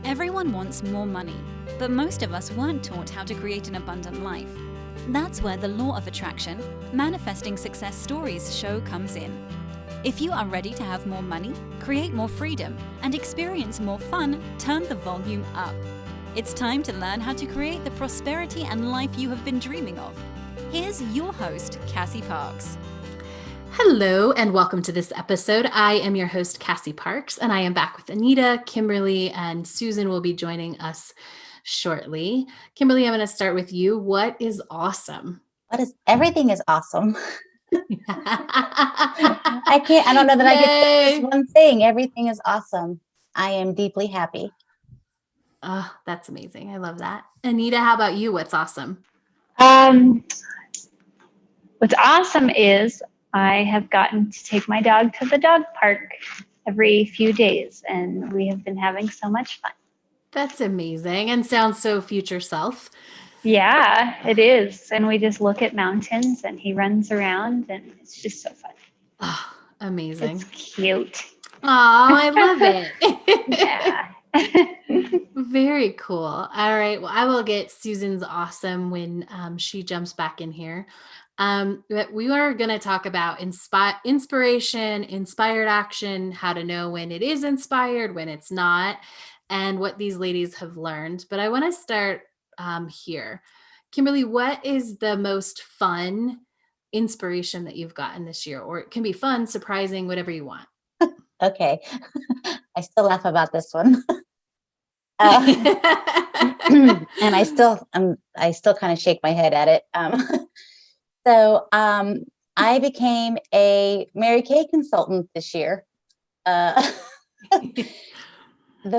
Everyone wants more money, but most of us weren't taught how to create an abundant life. That's where the law of attraction, manifesting success stories show comes in. If you are ready to have more money, create more freedom, and experience more fun, turn the volume up. It's time to learn how to create the prosperity and life you have been dreaming of. Here's your host, Cassie Parks. Hello and welcome to this episode. I am your host, Cassie Parks, and I am back with Anita, Kimberly, and Susan will be joining us shortly. Kimberly, I'm going to start with you. What is awesome? Everything is awesome. I don't know that I can say this one thing. Everything is awesome. I am deeply happy. Oh, that's amazing. I love that. Anita, how about you? What's awesome? What's awesome is I have gotten to take my dog to the dog park every few days, and we have been having so much fun. That's amazing and sounds so future self. Yeah, it is. And we just look at mountains and he runs around and it's just so fun. Oh, amazing. It's cute. Oh, I love it. Yeah. Very cool. All right. Well, I will get Susan's awesome when she jumps back in here. But we are going to talk about inspiration, inspired action, how to know when it is inspired, when it's not, and what these ladies have learned. But I want to start here. Kimberly, what is the most fun inspiration that you've gotten this year? Or it can be fun, surprising, whatever you want. Okay. I still laugh about this one. And I still kind of shake my head at it. So I became a Mary Kay consultant this year. The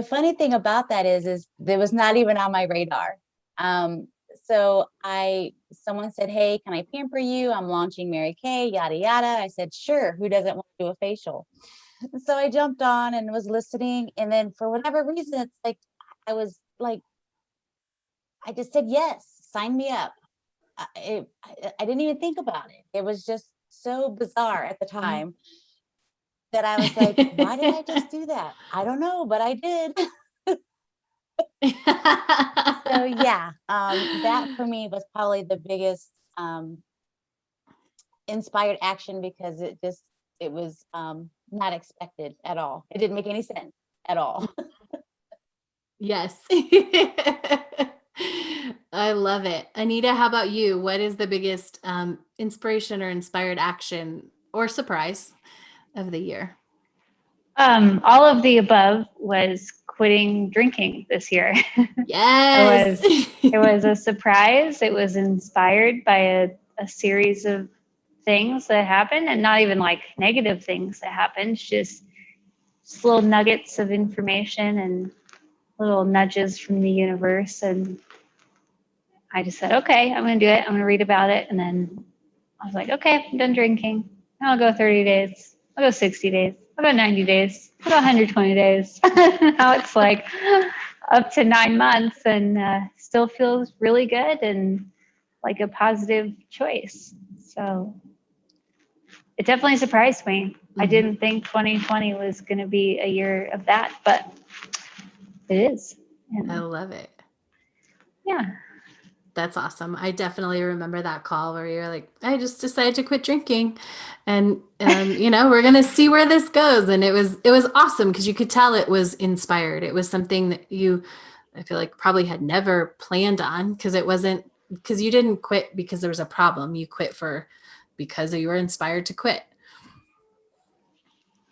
funny thing about that is it was not even on my radar. So someone said, "Hey, can I pamper you? I'm launching Mary Kay, yada, yada." I said, "Sure. Who doesn't want to do a facial?" So I jumped on and was listening. And then for whatever reason, it's like, I just said, yes, sign me up. I didn't even think about it. It was just so bizarre at the time that I was like, why did I just do that? I don't know, but I did. So yeah, that for me was probably the biggest inspired action because it was not expected at all. It didn't make any sense at all. Yes. I love it. Anita, how about you? What is the biggest inspiration or inspired action or surprise of the year? All of the above was quitting drinking this year. Yes. It was a surprise. It was inspired by a series of things that happened, and not even like negative things that happened, just little nuggets of information and little nudges from the universe. And I just said, okay, I'm going to do it. I'm going to read about it. And then I was like, okay, I'm done drinking. I'll go 30 days. I'll go 60 days. I'll go 90 days. I'll go 120 days. Now it's like up to 9 months and still feels really good and like a positive choice. So it definitely surprised me. I didn't think 2020 was going to be a year of that, but it is. And I love it. yeah. That's awesome. I definitely remember that call where you're like, I just decided to quit drinking and we're going to see where this goes. And it was awesome because you could tell it was inspired. It was something that I feel like probably had never planned on because you didn't quit because there was a problem. You quit because you were inspired to quit.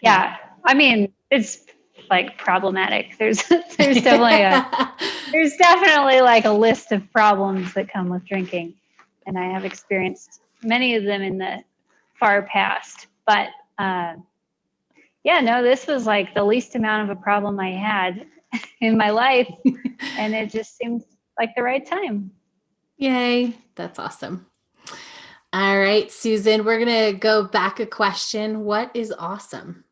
Yeah. I mean, it's like problematic. There's definitely like a list of problems that come with drinking. And I have experienced many of them in the far past, but this was like the least amount of a problem I had in my life. And it just seemed like the right time. Yay. That's awesome. All right, Susan, we're going to go back a question. What is awesome?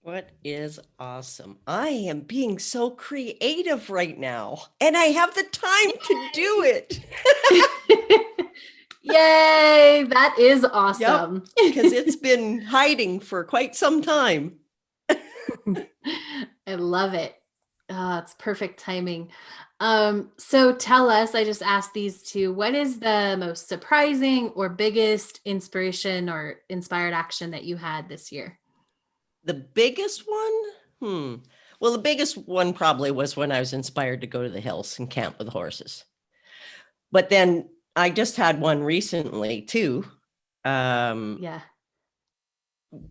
What is awesome? I am being so creative right now, and I have the time to do it. Yay, that is awesome. Because it's been hiding for quite some time. I love it. Oh, it's perfect timing. So tell us, I just asked these two, what is the most surprising or biggest inspiration or inspired action that you had this year? The biggest one? Well, the biggest one probably was when I was inspired to go to the hills and camp with horses. But then I just had one recently too. Yeah.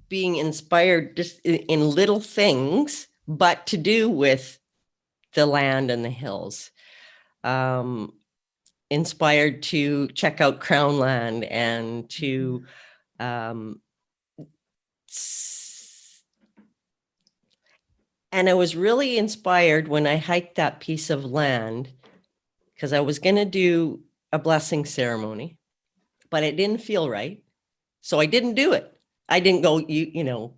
Being inspired just in little things, but to do with the land and the hills. Inspired to check out Crown Land and to and I was really inspired when I hiked that piece of land because I was going to do a blessing ceremony, but it didn't feel right. So I didn't do it. I didn't go,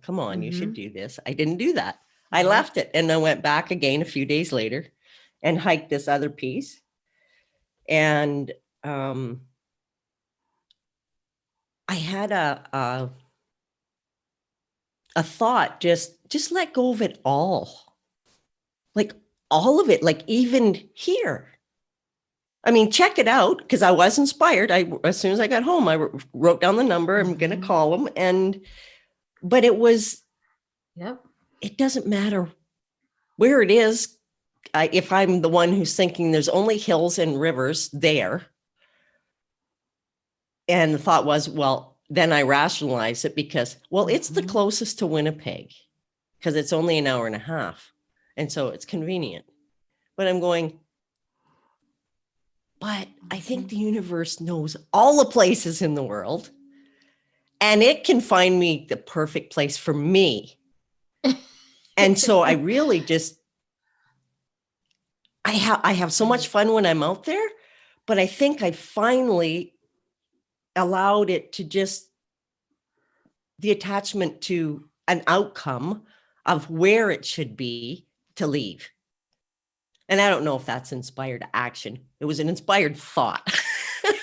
come on, you should do this. I didn't do that. I left it and then went back again a few days later and hiked this other piece. And I had a thought, just let go of it all. Like all of it, like even here. I mean, check it out, because I was inspired. As soon as I got home, I wrote down the number. I'm going to call them. But it was, it doesn't matter where it is. If I'm the one who's thinking there's only hills and rivers there. And the thought was, well, then I rationalized it because, well, it's the closest to Winnipeg because it's only an hour and a half. And so it's convenient. But I'm going, but I think the universe knows all the places in the world and it can find me the perfect place for me. And so I really just, I have so much fun when I'm out there, but I think I finally allowed it to just the attachment to an outcome of where it should be to leave. And I don't know if that's inspired action. It was an inspired thought.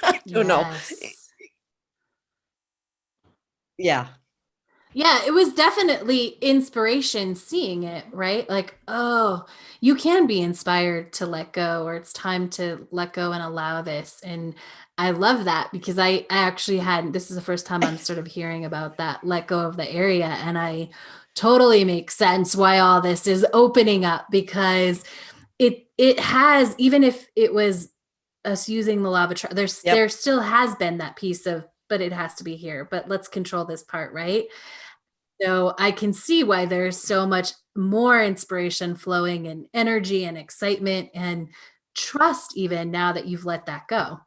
I don't know. Yeah. Yeah, it was definitely inspiration seeing it, right? Like, oh, you can be inspired to let go, or it's time to let go and allow this. And I love that because I actually this is the first time I'm sort of hearing about that let go of the area. And I totally make sense why all this is opening up, because it has, even if it was us using the law of attraction, there still has been that piece of, but it has to be here, but let's control this part, right? So I can see why there's so much more inspiration flowing and energy and excitement and trust even now that you've let that go.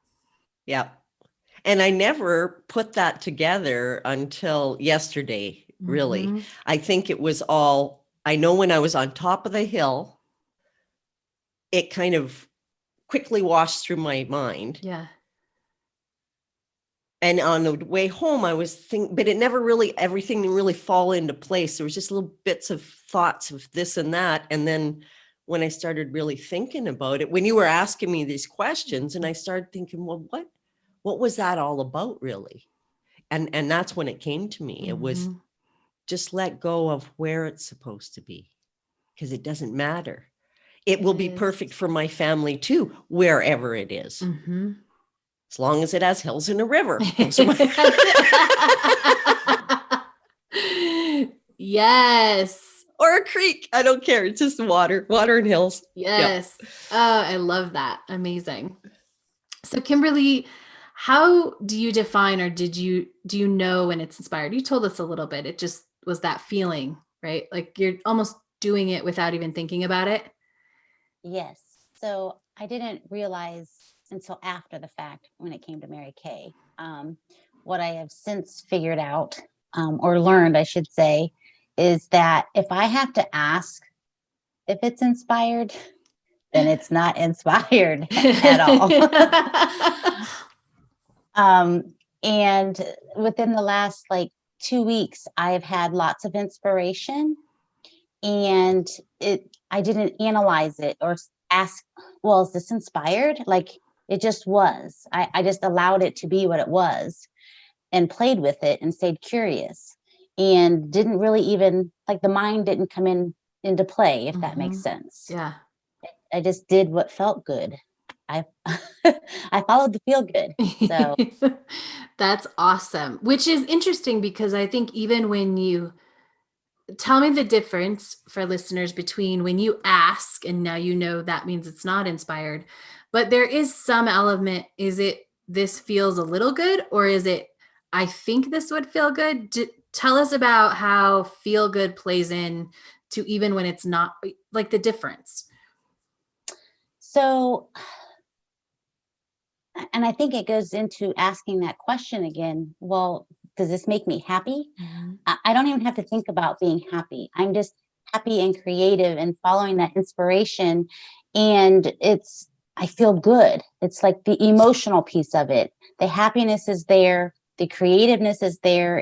Yeah. And I never put that together until yesterday, really. I think it was all, I know when I was on top of the hill, it kind of quickly washed through my mind. Yeah. And on the way home, I was thinking, but it never really, everything didn't really fall into place. There was just little bits of thoughts of this and that. And then when I started really thinking about it, when you were asking me these questions, and I started thinking, well, what was that all about really? And that's when it came to me. It was just let go of where it's supposed to be, because it doesn't matter. It will be perfect for my family too, wherever it is. As long as it has hills and a river. Yes. Or a creek. I don't care. It's just water and hills. Yes. Yep. Oh, I love that. Amazing. So Kimberly, how do you define, or do you know when it's inspired? You told us a little bit. It just was that feeling, right? Like you're almost doing it without even thinking about it. Yes. So I didn't realize until after the fact, when it came to Mary Kay, what I have since figured out, or learned, I should say, is that if I have to ask if it's inspired, then it's not inspired at all. And within the last 2 weeks, I've had lots of inspiration, and I didn't analyze it or ask, well, is this inspired? It just was. I just allowed it to be what it was and played with it and stayed curious, and didn't really even, the mind didn't come into play, if that makes sense. Yeah. I just did what felt good. I I followed the feel good. So That's awesome. Which is interesting because I think even when you tell me the difference for listeners between when you ask and now you know that means it's not inspired, but there is some element. Is it this feels a little good, or is it I think this would feel good? Tell us about how feel good plays in to even when it's not, like the difference. so and I think it goes into asking that question again. Well, does this make me happy? I don't even have to think about being happy. I'm just happy and creative and following that inspiration. And I feel good. It's like the emotional piece of it. The happiness is there. The creativeness is there.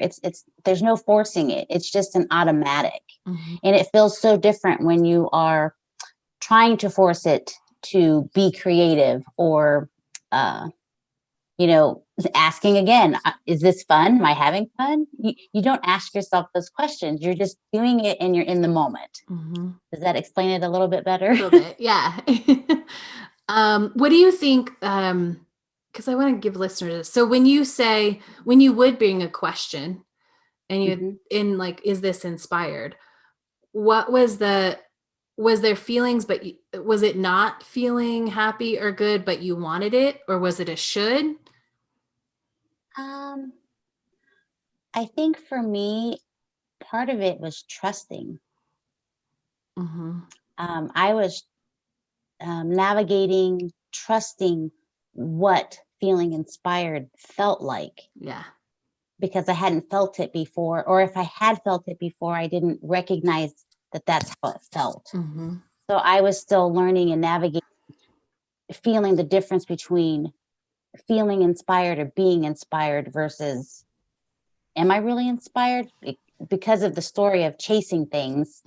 There's no forcing it. It's just an automatic. And it feels so different when you are trying to force it to be creative or, asking again, is this fun? Am I having fun? You don't ask yourself those questions. You're just doing it and you're in the moment. Does that explain it a little bit better? A little bit, yeah. What do you think? Because I want to give listeners this. So when you would bring a question and you in like, is this inspired? What was there feelings, but was it not feeling happy or good, but you wanted it, or was it a should? I think for me, part of it was trusting. I was navigating, trusting what feeling inspired felt like. Yeah. Because I hadn't felt it before, or if I had felt it before, I didn't recognize that that's how it felt. So I was still learning and navigating, feeling the difference between feeling inspired or being inspired versus, am I really inspired? Because of the story of chasing things,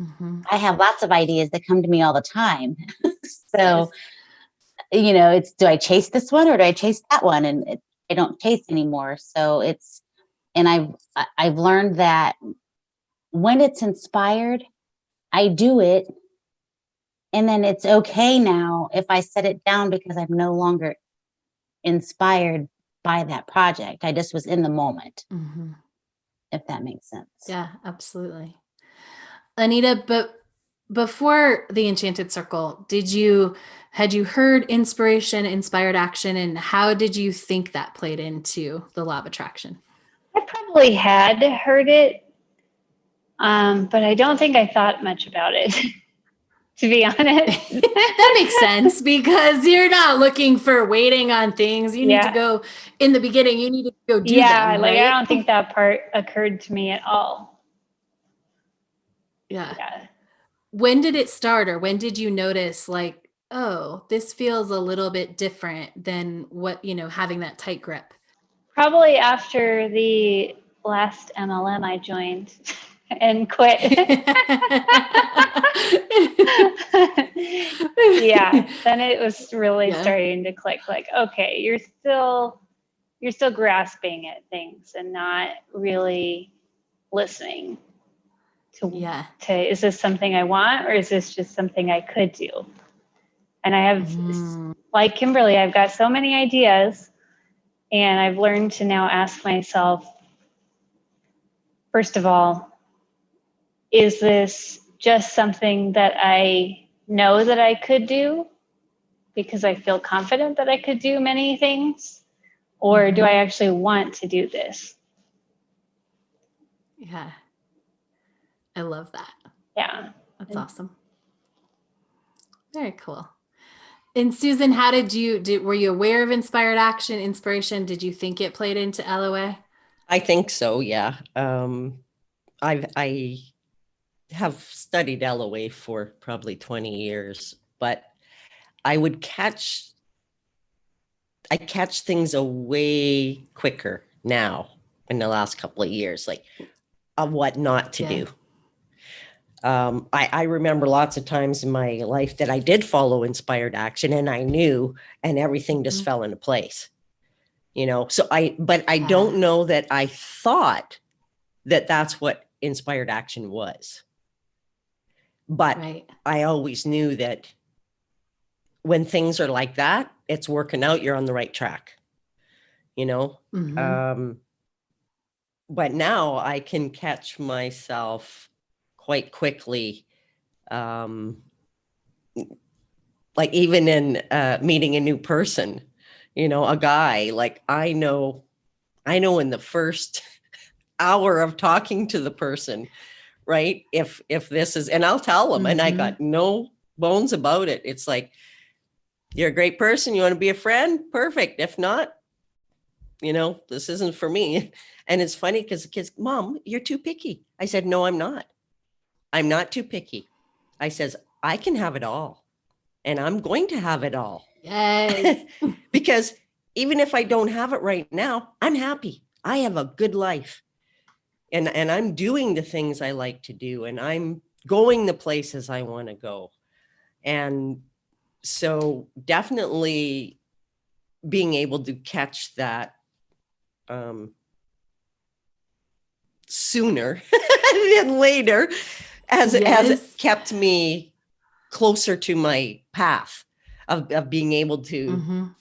I have lots of ideas that come to me all the time. So, it's, do I chase this one or do I chase that one? And I don't chase anymore. So and I've learned that when it's inspired, I do it. And then it's okay now if I set it down because I'm no longer inspired by that project. I just was in the moment. If that makes sense. Yeah, absolutely. Anita, but before the Enchanted Circle, had you heard inspiration, inspired action, and how did you think that played into the law of attraction? I probably had heard it, but I don't think I thought much about it, to be honest. That makes sense because you're not looking for waiting on things. You need to go in the beginning. You need to go do them. Like right? I don't think that part occurred to me at all. Yeah. When did it start, or when did you notice like, oh, this feels a little bit different than what, having that tight grip? Probably after the last MLM I joined and quit. Then it was really starting to click, like, okay, you're still grasping at things and not really listening to is this something I want, or is this just something I could do? And I have, like Kimberly, I've got so many ideas, and I've learned to now ask myself, first of all, is this just something that I know that I could do because I feel confident that I could do many things? Or do I actually want to do this? Yeah. I love that. Yeah. That's awesome. Very cool. And Susan, how were you aware of inspired action, inspiration? Did you think it played into LOA? I think so. Yeah. I have studied LOA for probably 20 years, but I catch things way quicker now in the last couple of years, like of what not to do. I remember lots of times in my life that I did follow inspired action and I knew, and everything just fell into place, so I don't know that I thought that that's what inspired action was, but I always knew that when things are like that, it's working out, you're on the right track, you know? Mhm. But now I can catch myself quite quickly. Like even in meeting a new person, a guy, like I know in the first hour of talking to the person, right? If this is, and I'll tell them, and I got no bones about it. It's like, you're a great person. You want to be a friend? Perfect. If not, this isn't for me. And it's funny because the kids, Mom, you're too picky. I said, no, I'm not. I'm not too picky. I says, I can have it all. And I'm going to have it all. Yes. Because even if I don't have it right now, I'm happy. I have a good life. And I'm doing the things I like to do. And I'm going the places I want to go. And so definitely being able to catch that sooner than later has kept me closer to my path of being able to,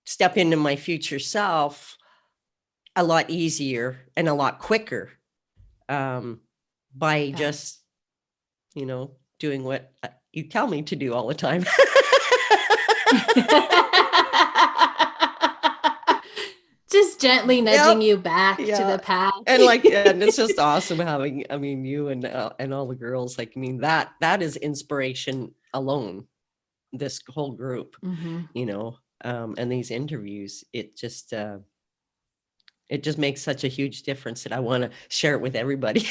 step into my future self a lot easier and a lot quicker by just, doing what you tell me to do all the time. Just gently nudging you back to the path. And and it's just awesome having, you and all the girls, that is inspiration alone, this whole group, and these interviews, it just makes such a huge difference that I want to share it with everybody.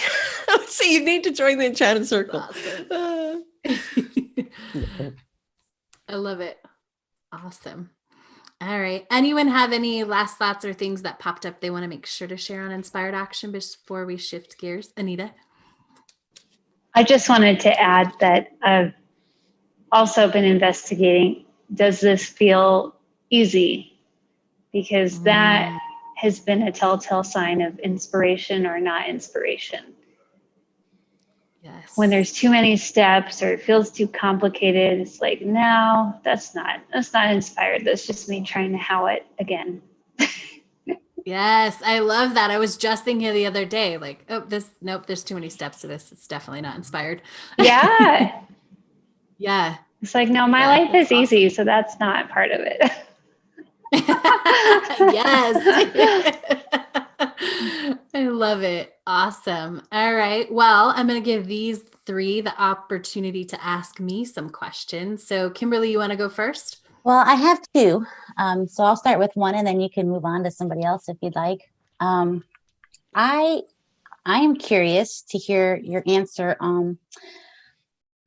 So you need to join the Enchanted Circle. Awesome. I love it. Awesome. All right. Anyone have any last thoughts or things that popped up they want to make sure to share on Inspired Action before we shift gears? Anita? I just wanted to add that I've also been investigating, does this feel easy? Because that has been a telltale sign of inspiration or not inspiration. Yes. When there's too many steps or it feels too complicated, it's like, no, that's not inspired. That's just me trying to how it again. Yes, I love that. I was just thinking the other day, like, there's too many steps to this. It's definitely not inspired. Yeah. Yeah. It's like, no, my life is easy, so that's not part of it. Yes. I love it. Awesome. All right. Well, I'm going to give these three the opportunity to ask me some questions. So Kimberly, you want to go first? Well, I have two. So I'll start with one and then you can move on to somebody else if you'd like. I am curious to hear your answer on,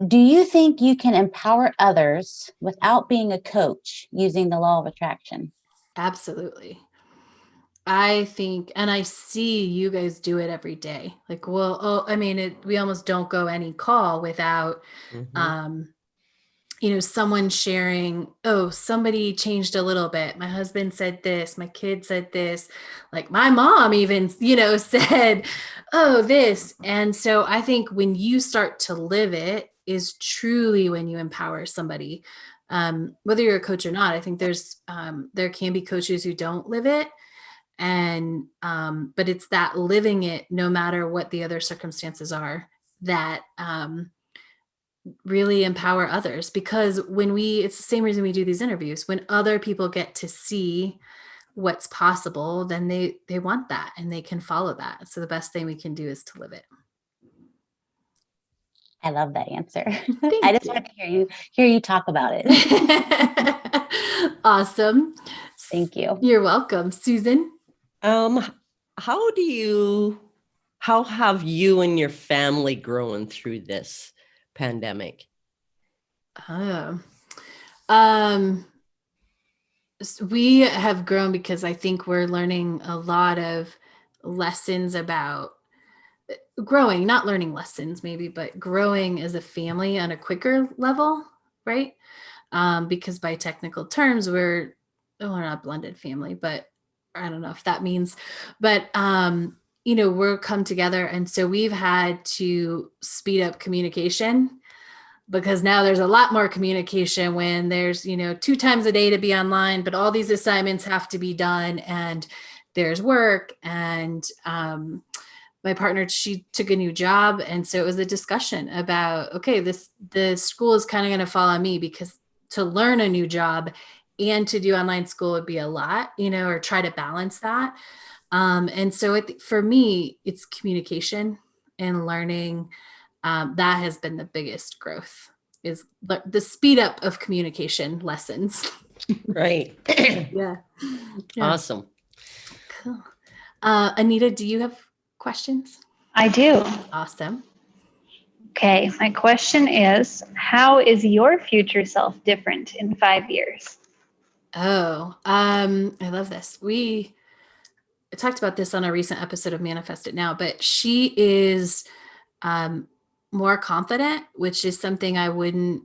do you think you can empower others without being a coach using the law of attraction? Absolutely. I think, and I see you guys do it every day. Like, well, we almost don't go any call without, someone sharing, somebody changed a little bit. My husband said this, my kid said this, like my mom even, said, this. And so I think when you start to live it is truly when you empower somebody, whether you're a coach or not. I think there can be coaches who don't live it. And, but it's that living it, no matter what the other circumstances are, that, really empower others. Because it's the same reason we do these interviews, when other people get to see what's possible, then they want that and they can follow that. So the best thing we can do is to live it. I love that answer. I just want to hear you talk about it. Awesome. Thank you. You're welcome. Susan? How have you and your family grown through this pandemic? We have grown because I think we're learning a lot of lessons about growing, not learning lessons maybe, but growing as a family on a quicker level, right? Because by technical terms, we're not blended family, but I don't know if that means, but we're come together. And so we've had to speed up communication because now there's a lot more communication when there's, 2 times a day to be online, but all these assignments have to be done and there's work. And my partner, she took a new job. And so it was a discussion about, okay, the school is kind of going to fall on me, because to learn a new job and to do online school would be a lot, or try to balance that. And so for me, it's communication and learning. That has been the biggest growth, is the speed up of communication lessons. Right. Yeah. Awesome. Cool. Anita, do you have questions? I do. Awesome. Okay. My question is, how is your future self different in 5 years? Oh, I love this. We talked about this on a recent episode of Manifest It Now, but she is more confident, which is something I wouldn't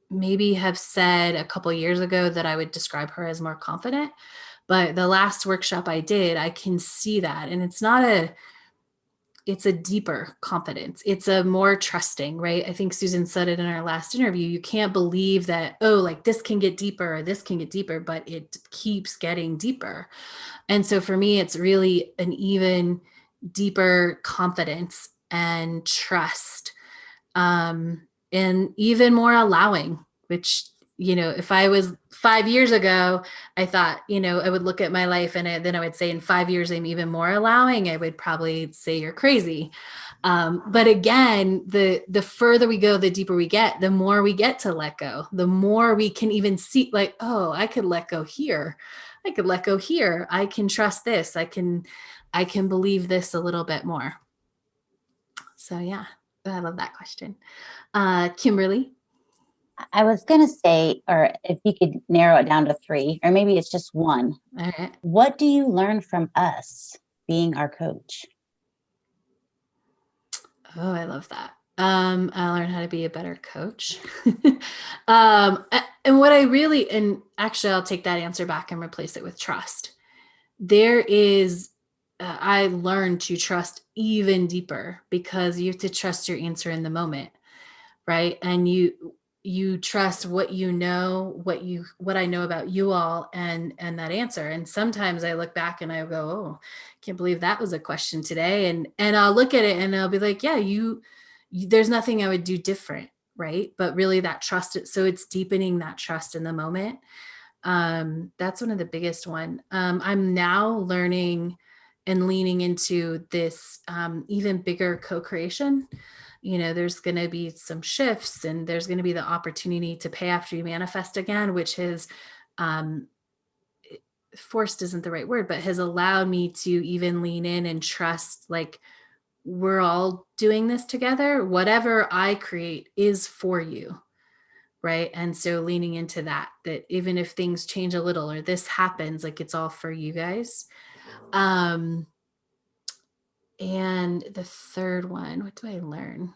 maybe have said a couple of years ago, that I would describe her as more confident. But the last workshop I did, I can see that. And it's a deeper confidence. It's a more trusting, right? I think Susan said it in our last interview. You can't believe that, like this can get deeper or this can get deeper, but it keeps getting deeper. And so for me, it's really an even deeper confidence and trust, and even more allowing, which, if I was 5 years ago, I thought, I would look at my life and then I would say in 5 years, I'm even more allowing. I would probably say you're crazy. But again, the further we go, the deeper we get, the more we get to let go, the more we can even see like, oh, I could let go here. I could let go here. I can trust this. I can believe this a little bit more. So yeah, I love that question. Kimberly. I was going to say, or if you could narrow it down to 3, or maybe it's just 1. All right. What do you learn from us being our coach? Oh, I love that. I learned how to be a better coach. And what I really, and actually I'll take that answer back and replace it with trust. There is, I learned to trust even deeper, because you have to trust your answer in the moment, right? And you trust what what I know about you all and that answer. And sometimes I look back and I go, oh, can't believe that was a question today. And I'll look at it and I'll be like, yeah, there's nothing I would do different. Right. But really that trust, so it's deepening that trust in the moment. That's one of the biggest one. I'm now learning and leaning into this even bigger co-creation. There's going to be some shifts, and there's going to be the opportunity to pay after you manifest again, which has forced isn't the right word, but has allowed me to even lean in and trust, like, we're all doing this together. Whatever I create is for you. Right. And so leaning into that even if things change a little or this happens, like it's all for you guys. And the third one, what do I learn?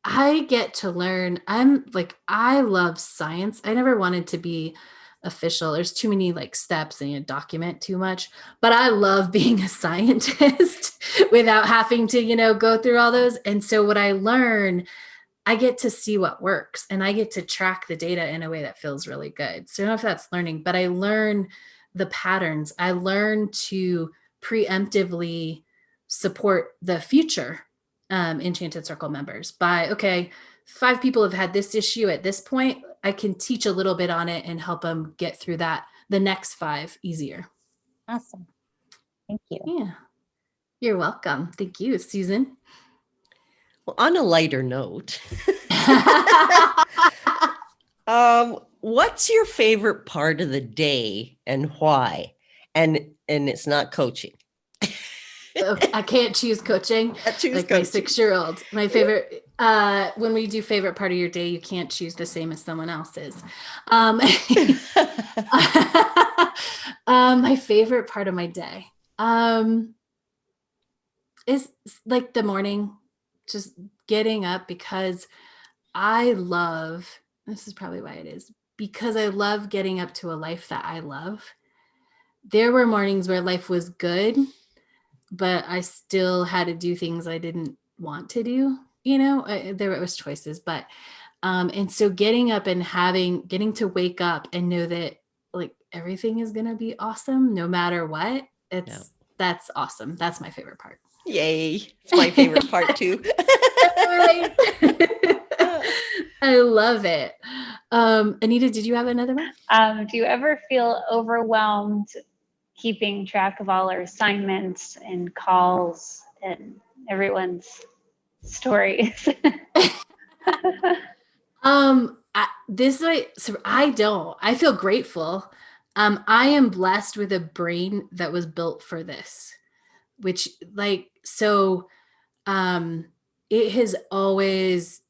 I get to learn. I love science. I never wanted to be official. There's too many steps and you document too much, but I love being a scientist without having to, go through all those. And so what I learn, I get to see what works and I get to track the data in a way that feels really good. So I don't know if that's learning, but I learn the patterns. I learn to preemptively support the future Enchanted Circle members by, okay, 5 people have had this issue at this point. I can teach a little bit on it and help them get through the next 5 easier. Awesome. Thank you. Yeah. You're welcome. Thank you, Susan. Well, on a lighter note, what's your favorite part of the day and why? And it's not coaching. I can't choose coaching. My 6-year-old. My favorite, when we do favorite part of your day, you can't choose the same as someone else's. My favorite part of my day is like the morning, just getting up, because I love, this is probably why it is, because I love getting up to a life that I love. There were mornings where life was good, but I still had to do things I didn't want to do, there was choices, but, and so getting up and getting to wake up and know that like everything is going to be awesome, no matter what. That's awesome. That's my favorite part. Yay. It's my favorite part too. I love it. Anita, did you have another one? Do you ever feel overwhelmed keeping track of all our assignments and calls and everyone's stories? I don't. I feel grateful. I am blessed with a brain that was built for this, which it has always,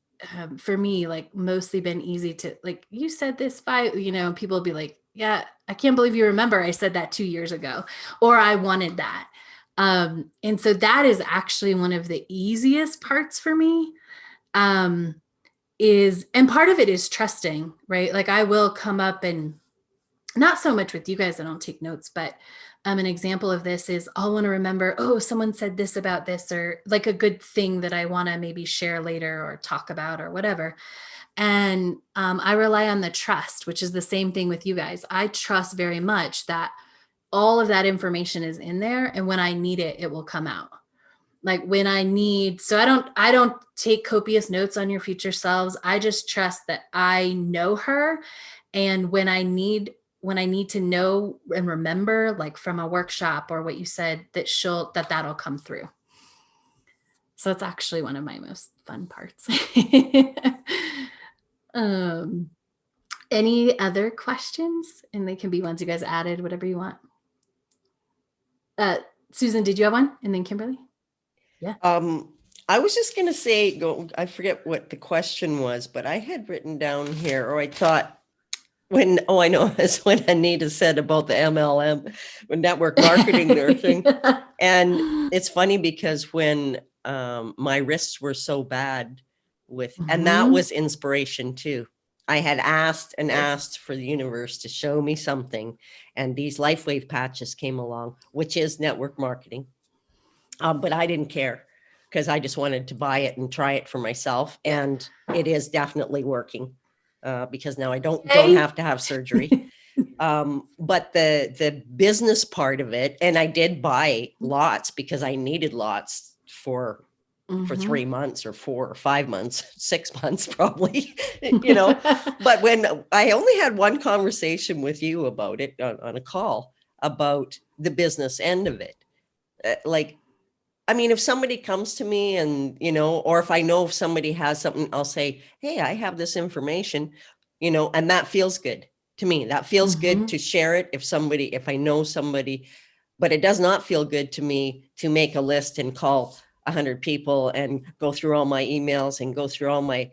for me, like mostly been easy to, like, you said this people will be like, yeah, I can't believe you remember I said that 2 years ago, or I wanted that. And so that is actually one of the easiest parts for me. And part of it is trusting, right? Like I will come up, and not so much with you guys, I don't take notes, but an example of this is I'll want to remember, oh, someone said this about this, or like a good thing that I want to maybe share later or talk about or whatever. And I rely on the trust, which is the same thing with you guys. I trust very much that all of that information is in there, and when I need it, it will come out. Like when I need, so I don't take copious notes on your future selves. I just trust that I know her. And when I need to know and remember, like from a workshop or what you said, that'll come through. So it's actually one of my most fun parts. Any other questions? And they can be ones you guys added, whatever you want. Susan, did you have one? And then Kimberly? Yeah. I was just going to say, I forget what the question was, but I had written down here, or I thought I know, it's when Anita said about the MLM, when network marketing, their thing. And it's funny because when my wrists were so bad and that was inspiration too. I had asked for the universe to show me something, and these LifeWave patches came along, which is network marketing. But I didn't care because I just wanted to buy it and try it for myself. And it is definitely working because now I don't have to have surgery. But the business part of it, and I did buy lots because I needed lots for 3 months or 4 or 5 months, 6 months, probably, but when I only had one conversation with you about it on a call about the business end of it, if somebody comes to me and, or if I know if somebody has something, I'll say, hey, I have this information, and that feels good to me. That feels good to share it if I know somebody, but it does not feel good to me to make a list and call 100 people and go through all my emails and go through all my,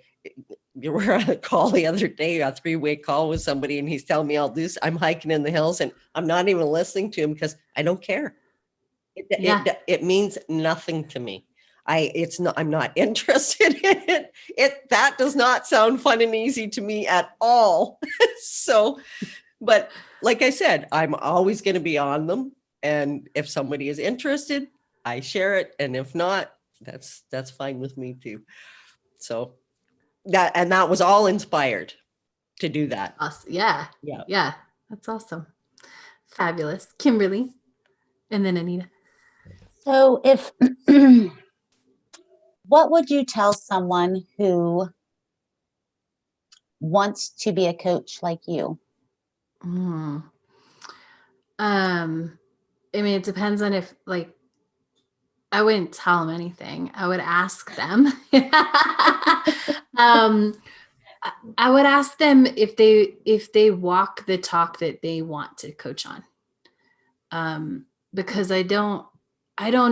we were on a call the other day, a 3-way call with somebody, and he's telling me all this, I'm hiking in the hills and I'm not even listening to him because I don't care. It means nothing to me. I'm not interested in it. That does not sound fun and easy to me at all. So, but like I said, I'm always going to be on them. And if somebody is interested, I share it. And if not, that's fine with me too. So that was all inspired to do that. Awesome. Yeah. That's awesome. Fabulous. Kimberly, and then Anita. So what would you tell someone who wants to be a coach like you? It depends on if, I wouldn't tell them anything. I would ask them. I would ask them if they walk the talk that they want to coach on. Because I don't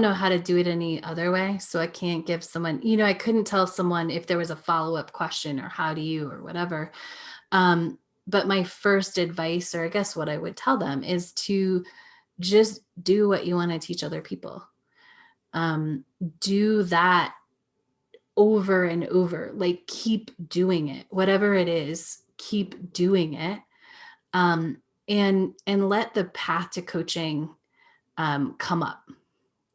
know how to do it any other way. So I can't give someone, I couldn't tell someone if there was a follow-up question or how do you or whatever. But my first advice, or I guess what I would tell them, is to just do what you want to teach other people. Do that over and over, keep doing it, whatever it is, keep doing it. And let the path to coaching come up.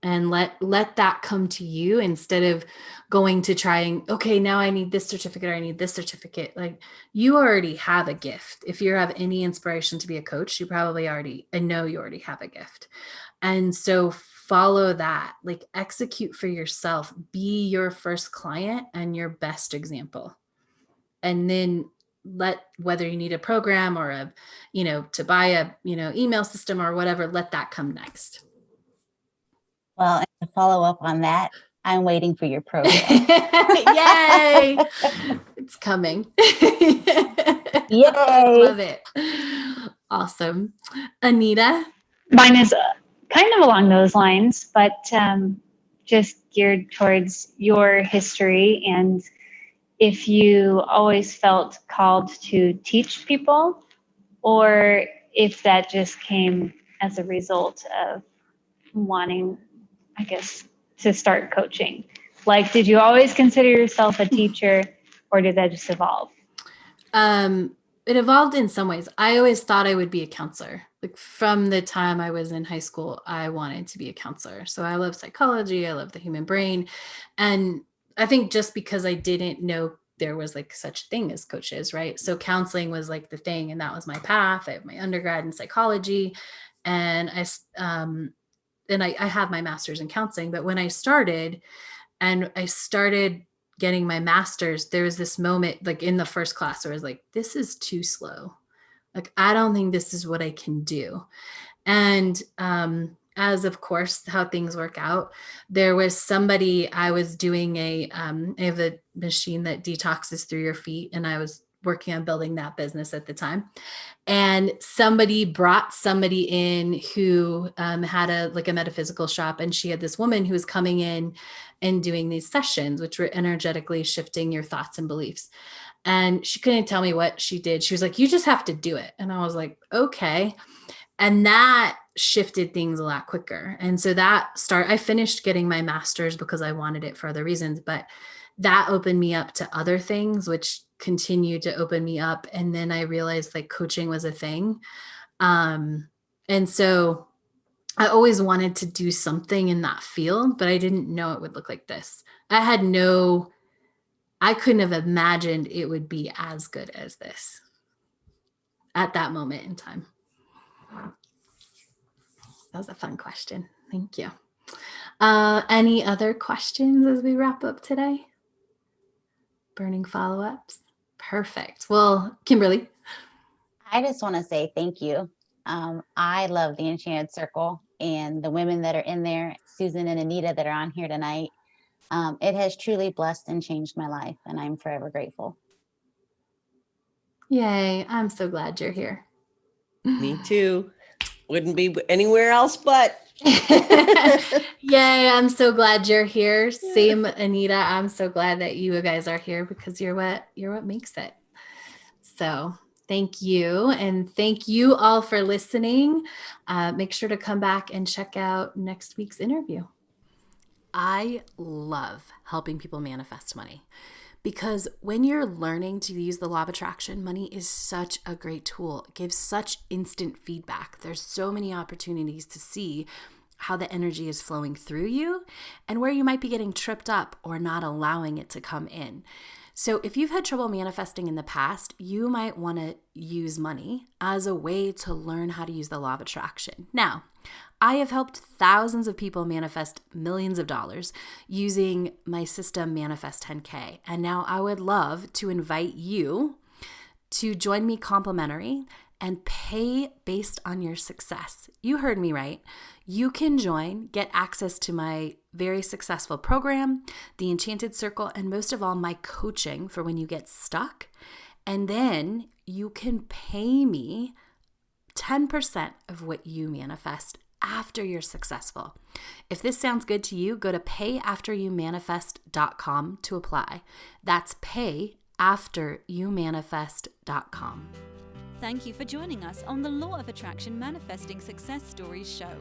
and let that come to you instead of going to trying, okay, now I need this certificate or I need this certificate. Like, you already have a gift. If you have any inspiration to be a coach, you probably I know you already have a gift. And so follow that, like execute for yourself, be your first client and your best example. And then whether you need a program or to buy a, email system or whatever, let that come next. Well, and to follow up on that, I'm waiting for your program. Yay! It's coming. Yay! Love it. Awesome. Anita? Mine is kind of along those lines, but just geared towards your history, and if you always felt called to teach people, or if that just came as a result of wanting, I guess, to start coaching. Like, did you always consider yourself a teacher, or did that just evolve? It evolved in some ways. I always thought I would be a counselor. Like, from the time I was in high school, I wanted to be a counselor. So I love psychology. I love the human brain. And I think just because I didn't know there was like such a thing as coaches, right? So counseling was like the thing, and that was my path. I have my undergrad in psychology, and I have my master's in counseling. But when I started getting my master's, there was this moment like in the first class where I was like, this is too slow. Like, I don't think this is what I can do. And as of course, how things work out, there was somebody, I was doing I have a machine that detoxes through your feet, and I was working on building that business at the time. And somebody brought somebody in who had a metaphysical shop, and she had this woman who was coming in and doing these sessions, which were energetically shifting your thoughts and beliefs. And she couldn't tell me what she did. She was like, you just have to do it. And I was like, okay. And that shifted things a lot quicker. And so I finished getting my master's because I wanted it for other reasons, but that opened me up to other things, which continued to open me up. And then I realized like coaching was a thing. And so I always wanted to do something in that field, but I didn't know it would look like this. I couldn't have imagined it would be as good as this at that moment in time. That was a fun question. Thank you. Any other questions as we wrap up today? Burning follow-ups? Perfect. Well, Kimberly. I just want to say thank you. I love the Enchanted Circle and the women that are in there, Susan and Anita that are on here tonight. It has truly blessed and changed my life, and I'm forever grateful. Yay. I'm so glad you're here. Me too. Wouldn't be anywhere else but. Yay. I'm so glad you're here. Same, Anita. I'm so glad that you guys are here because you're what makes it. So thank you. And thank you all for listening. Make sure to come back and check out next week's interview. I love helping people manifest money, because when you're learning to use the law of attraction, money is such a great tool. It gives such instant feedback. There's so many opportunities to see how the energy is flowing through you and where you might be getting tripped up or not allowing it to come in. So if you've had trouble manifesting in the past, you might want to use money as a way to learn how to use the law of attraction. Now, I have helped thousands of people manifest millions of dollars using my system Manifest 10K. And now I would love to invite you to join me complimentary and pay based on your success. You heard me right. You can join, get access to my very successful program, the Enchanted Circle, and most of all, my coaching for when you get stuck. And then you can pay me 10% of what you manifest after you're successful. If this sounds good to you, go to payafteryoumanifest.com to apply. That's payafteryoumanifest.com. Thank you for joining us on the Law of Attraction Manifesting Success Stories show.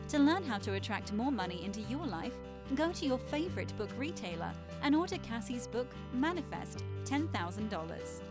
To learn how to attract more money into your life, go to your favorite book retailer and order Cassie's book, Manifest $10,000.